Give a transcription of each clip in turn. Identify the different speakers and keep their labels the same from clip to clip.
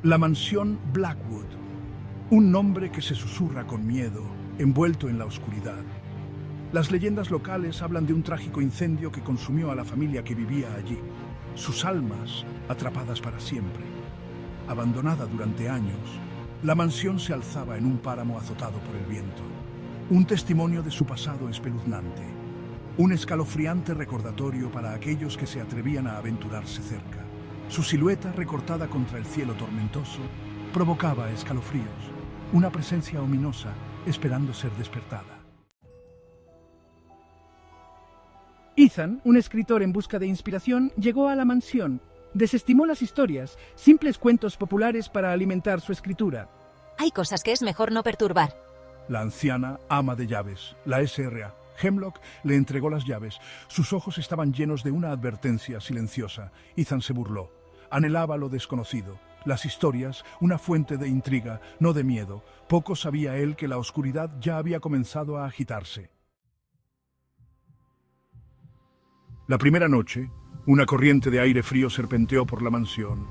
Speaker 1: La mansión Blackwood, un nombre que se susurra con miedo, envuelto en la oscuridad. Las leyendas locales hablan de un trágico incendio que consumió a la familia que vivía allí, sus almas atrapadas para siempre. Abandonada durante años, la mansión se alzaba en un páramo azotado por el viento, un testimonio de su pasado espeluznante, un escalofriante recordatorio para aquellos que se atrevían a aventurarse cerca. Su silueta, recortada contra el cielo tormentoso, provocaba escalofríos, una presencia ominosa esperando ser despertada.
Speaker 2: Ethan, un escritor en busca de inspiración, llegó a la mansión. Desestimó las historias, simples cuentos populares para alimentar su escritura.
Speaker 3: Hay cosas que es mejor no perturbar.
Speaker 1: La anciana ama de llaves, la SRA, Hemlock, le entregó las llaves. Sus ojos estaban llenos de una advertencia silenciosa. Ethan se burló. Anhelaba lo desconocido. Las historias, una fuente de intriga, no de miedo. Poco sabía él que la oscuridad ya había comenzado a agitarse. La primera noche, una corriente de aire frío serpenteó por la mansión.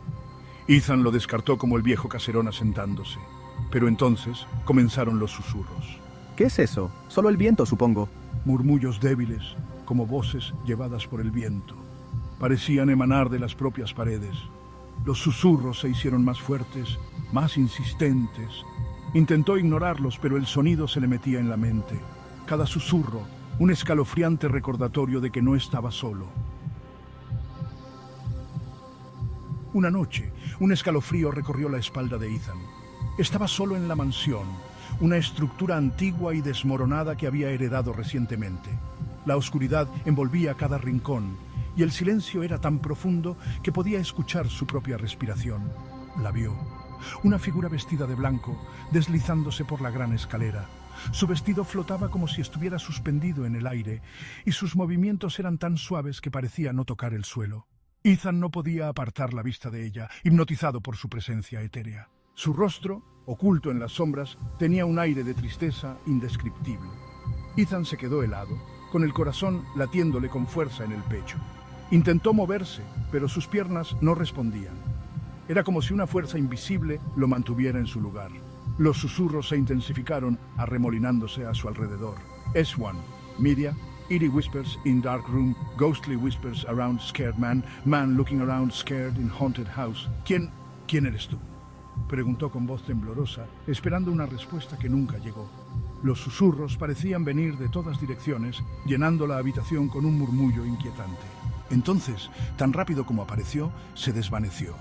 Speaker 1: Ethan lo descartó como el viejo caserón asentándose. Pero entonces comenzaron los susurros.
Speaker 4: ¿Qué es eso? Solo el viento, supongo.
Speaker 1: Murmullos débiles, como voces llevadas por el viento. Parecían emanar de las propias paredes. Los susurros se hicieron más fuertes, más insistentes. Intentó ignorarlos, pero el sonido se le metía en la mente. Cada susurro, un escalofriante recordatorio de que no estaba solo. Una noche, un escalofrío recorrió la espalda de Ethan. Estaba solo en la mansión, una estructura antigua y desmoronada que había heredado recientemente. La oscuridad envolvía cada rincón, y el silencio era tan profundo que podía escuchar su propia respiración. La vio. Una figura vestida de blanco, deslizándose por la gran escalera. Su vestido flotaba como si estuviera suspendido en el aire, y sus movimientos eran tan suaves que parecía no tocar el suelo. Ethan no podía apartar la vista de ella, hipnotizado por su presencia etérea. Su rostro, oculto en las sombras, tenía un aire de tristeza indescriptible. Ethan se quedó helado, con el corazón latiéndole con fuerza en el pecho. Intentó moverse, pero sus piernas no respondían. Era como si una fuerza invisible lo mantuviera en su lugar. Los susurros se intensificaron, arremolinándose a su alrededor. S1, Media, eerie whispers in dark room, ghostly whispers around scared man, man looking around scared in haunted house. ¿Quién eres tú?, preguntó con voz temblorosa, esperando una respuesta que nunca llegó. Los susurros parecían venir de todas direcciones, llenando la habitación con un murmullo inquietante. Entonces, tan rápido como apareció, se desvaneció.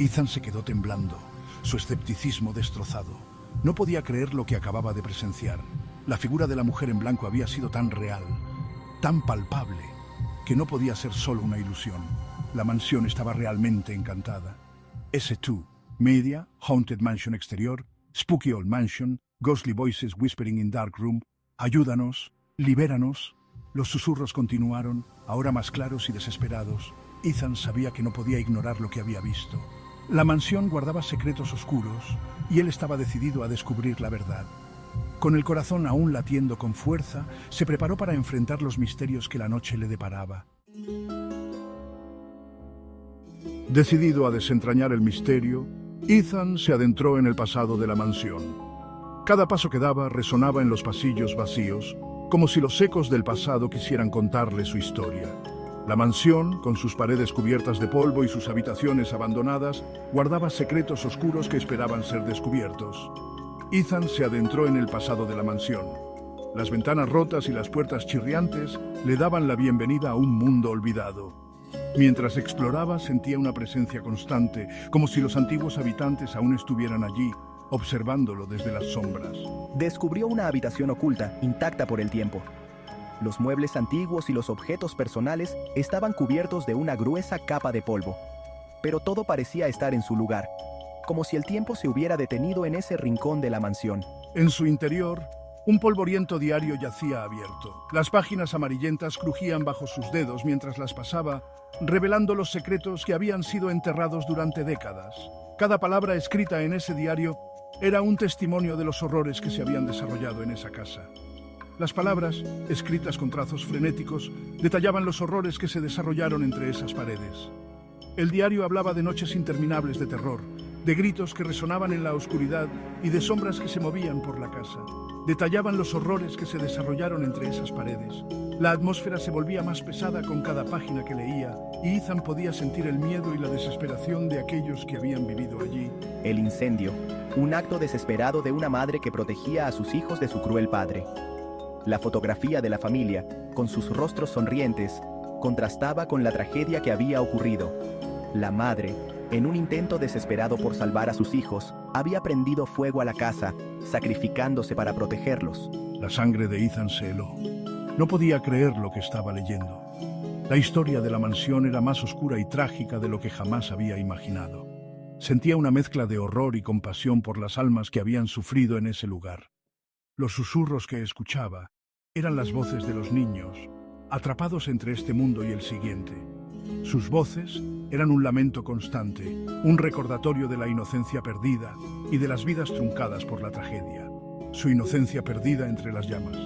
Speaker 1: Ethan se quedó temblando, su escepticismo destrozado. No podía creer lo que acababa de presenciar. La figura de la mujer en blanco había sido tan real, tan palpable, que no podía ser solo una ilusión. La mansión estaba realmente encantada. S2, Media, Haunted Mansion exterior, Spooky Old Mansion, Ghostly Voices Whispering in Dark Room. Ayúdanos, libéranos. Los susurros continuaron, ahora más claros y desesperados. Ethan sabía que no podía ignorar lo que había visto. La mansión guardaba secretos oscuros, y él estaba decidido a descubrir la verdad. Con el corazón aún latiendo con fuerza, se preparó para enfrentar los misterios que la noche le deparaba. Decidido a desentrañar el misterio, Ethan se adentró en el pasado de la mansión. Cada paso que daba resonaba en los pasillos vacíos, como si los ecos del pasado quisieran contarle su historia. La mansión, con sus paredes cubiertas de polvo y sus habitaciones abandonadas, guardaba secretos oscuros que esperaban ser descubiertos. Ethan se adentró en el pasado de la mansión. Las ventanas rotas y las puertas chirriantes le daban la bienvenida a un mundo olvidado. Mientras exploraba, sentía una presencia constante, como si los antiguos habitantes aún estuvieran allí, observándolo desde las sombras.
Speaker 4: Descubrió una habitación oculta, intacta por el tiempo. Los muebles antiguos y los objetos personales estaban cubiertos de una gruesa capa de polvo. Pero todo parecía estar en su lugar, como si el tiempo se hubiera detenido en ese rincón de la mansión.
Speaker 1: En su interior, un polvoriento diario yacía abierto. Las páginas amarillentas crujían bajo sus dedos mientras las pasaba, revelando los secretos que habían sido enterrados durante décadas. Cada palabra escrita en ese diario era un testimonio de los horrores que se habían desarrollado en esa casa. Las palabras, escritas con trazos frenéticos, detallaban los horrores que se desarrollaron entre esas paredes. El diario hablaba de noches interminables de terror, de gritos que resonaban en la oscuridad y de sombras que se movían por la casa. Detallaban los horrores que se desarrollaron entre esas paredes. La atmósfera se volvía más pesada con cada página que leía, y Ethan podía sentir el miedo y la desesperación de aquellos que habían vivido allí.
Speaker 4: El incendio, un acto desesperado de una madre que protegía a sus hijos de su cruel padre. La fotografía de la familia, con sus rostros sonrientes, contrastaba con la tragedia que había ocurrido. La madre, en un intento desesperado por salvar a sus hijos, había prendido fuego a la casa, sacrificándose para protegerlos.
Speaker 1: La sangre de Ethan se heló. No podía creer lo que estaba leyendo. La historia de la mansión era más oscura y trágica de lo que jamás había imaginado. Sentía una mezcla de horror y compasión por las almas que habían sufrido en ese lugar. Los susurros que escuchaba eran las voces de los niños, atrapados entre este mundo y el siguiente. Sus voces eran un lamento constante, un recordatorio de la inocencia perdida y de las vidas truncadas por la tragedia. Su inocencia perdida entre las llamas.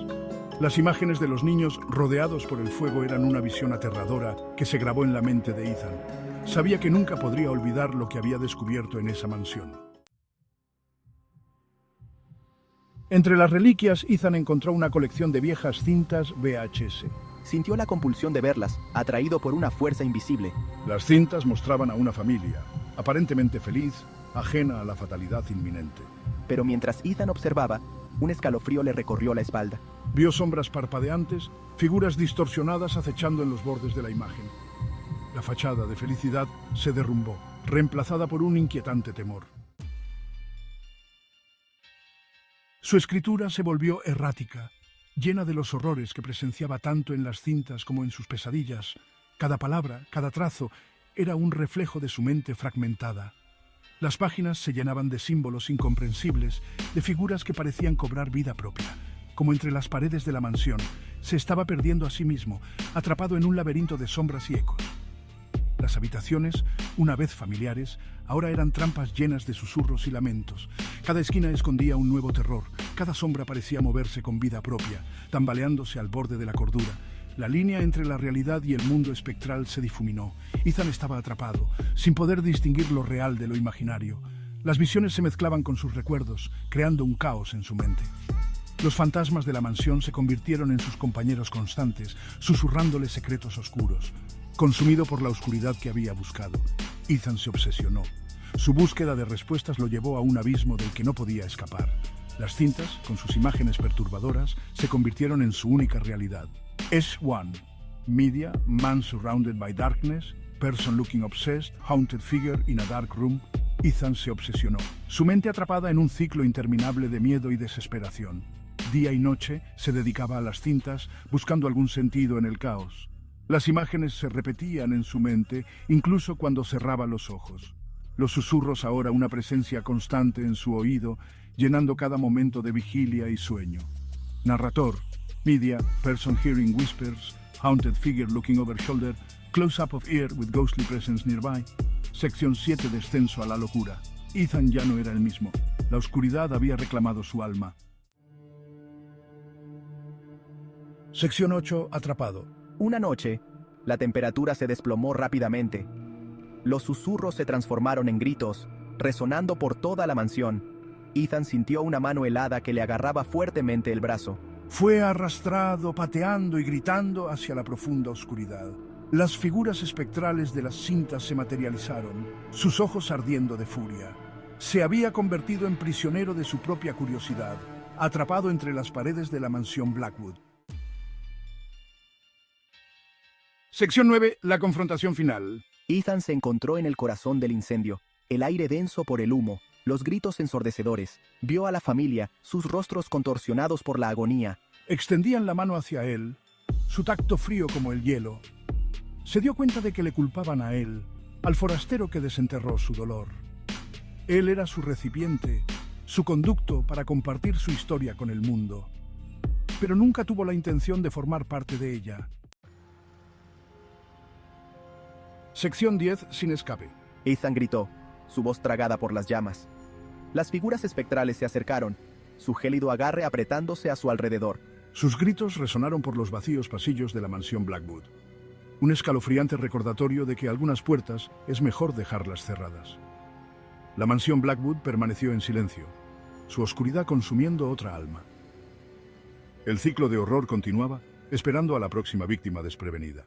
Speaker 1: Las imágenes de los niños rodeados por el fuego eran una visión aterradora que se grabó en la mente de Ethan. Sabía que nunca podría olvidar lo que había descubierto en esa mansión. Entre las reliquias, Ethan encontró una colección de viejas cintas VHS.
Speaker 4: Sintió la compulsión de verlas, atraído por una fuerza invisible.
Speaker 1: Las cintas mostraban a una familia, aparentemente feliz, ajena a la fatalidad inminente.
Speaker 4: Pero mientras Ethan observaba, un escalofrío le recorrió la espalda.
Speaker 1: Vio sombras parpadeantes, figuras distorsionadas acechando en los bordes de la imagen. La fachada de felicidad se derrumbó, reemplazada por un inquietante temor. Su escritura se volvió errática, llena de los horrores que presenciaba tanto en las cintas como en sus pesadillas. Cada palabra, cada trazo, era un reflejo de su mente fragmentada. Las páginas se llenaban de símbolos incomprensibles, de figuras que parecían cobrar vida propia. Como entre las paredes de la mansión, se estaba perdiendo a sí mismo, atrapado en un laberinto de sombras y ecos. Las habitaciones, una vez familiares, ahora eran trampas llenas de susurros y lamentos. Cada esquina escondía un nuevo terror, cada sombra parecía moverse con vida propia, tambaleándose al borde de la cordura. La línea entre la realidad y el mundo espectral se difuminó. Ethan estaba atrapado, sin poder distinguir lo real de lo imaginario. Las visiones se mezclaban con sus recuerdos, creando un caos en su mente. Los fantasmas de la mansión se convirtieron en sus compañeros constantes, susurrándole secretos oscuros. Consumido por la oscuridad que había buscado, Ethan se obsesionó. Su búsqueda de respuestas lo llevó a un abismo del que no podía escapar. Las cintas, con sus imágenes perturbadoras, se convirtieron en su única realidad. S1. Media, Man Surrounded by Darkness, Person Looking Obsessed, Haunted Figure in a Dark Room. Ethan se obsesionó, su mente atrapada en un ciclo interminable de miedo y desesperación. Día y noche se dedicaba a las cintas, buscando algún sentido en el caos. Las imágenes se repetían en su mente, incluso cuando cerraba los ojos. Los susurros ahora una presencia constante en su oído, llenando cada momento de vigilia y sueño. Narrator, Media, Person Hearing Whispers, Haunted Figure Looking Over Shoulder, Close-up of Ear with Ghostly Presence Nearby. Sección 7. Descenso a la locura. Ethan ya no era el mismo. La oscuridad había reclamado su alma. Sección 8. Atrapado.
Speaker 4: Una noche, la temperatura se desplomó rápidamente. Los susurros se transformaron en gritos, resonando por toda la mansión. Ethan sintió una mano helada que le agarraba fuertemente el brazo.
Speaker 1: Fue arrastrado, pateando y gritando hacia la profunda oscuridad. Las figuras espectrales de las cintas se materializaron, sus ojos ardiendo de furia. Se había convertido en prisionero de su propia curiosidad, atrapado entre las paredes de la mansión Blackwood. Sección 9. La confrontación final.
Speaker 4: Ethan se encontró en el corazón del incendio, el aire denso por el humo, los gritos ensordecedores. Vio a la familia, sus rostros contorsionados por la agonía.
Speaker 1: Extendían la mano hacia él, su tacto frío como el hielo. Se dio cuenta de que le culpaban a él, al forastero que desenterró su dolor. Él era su recipiente, su conducto para compartir su historia con el mundo. Pero nunca tuvo la intención de formar parte de ella. Sección 10. Sin escape.
Speaker 4: Ethan gritó, su voz tragada por las llamas. Las figuras espectrales se acercaron, su gélido agarre apretándose a su alrededor.
Speaker 1: Sus gritos resonaron por los vacíos pasillos de la mansión Blackwood. Un escalofriante recordatorio de que algunas puertas es mejor dejarlas cerradas. La mansión Blackwood permaneció en silencio, su oscuridad consumiendo otra alma. El ciclo de horror continuaba, esperando a la próxima víctima desprevenida.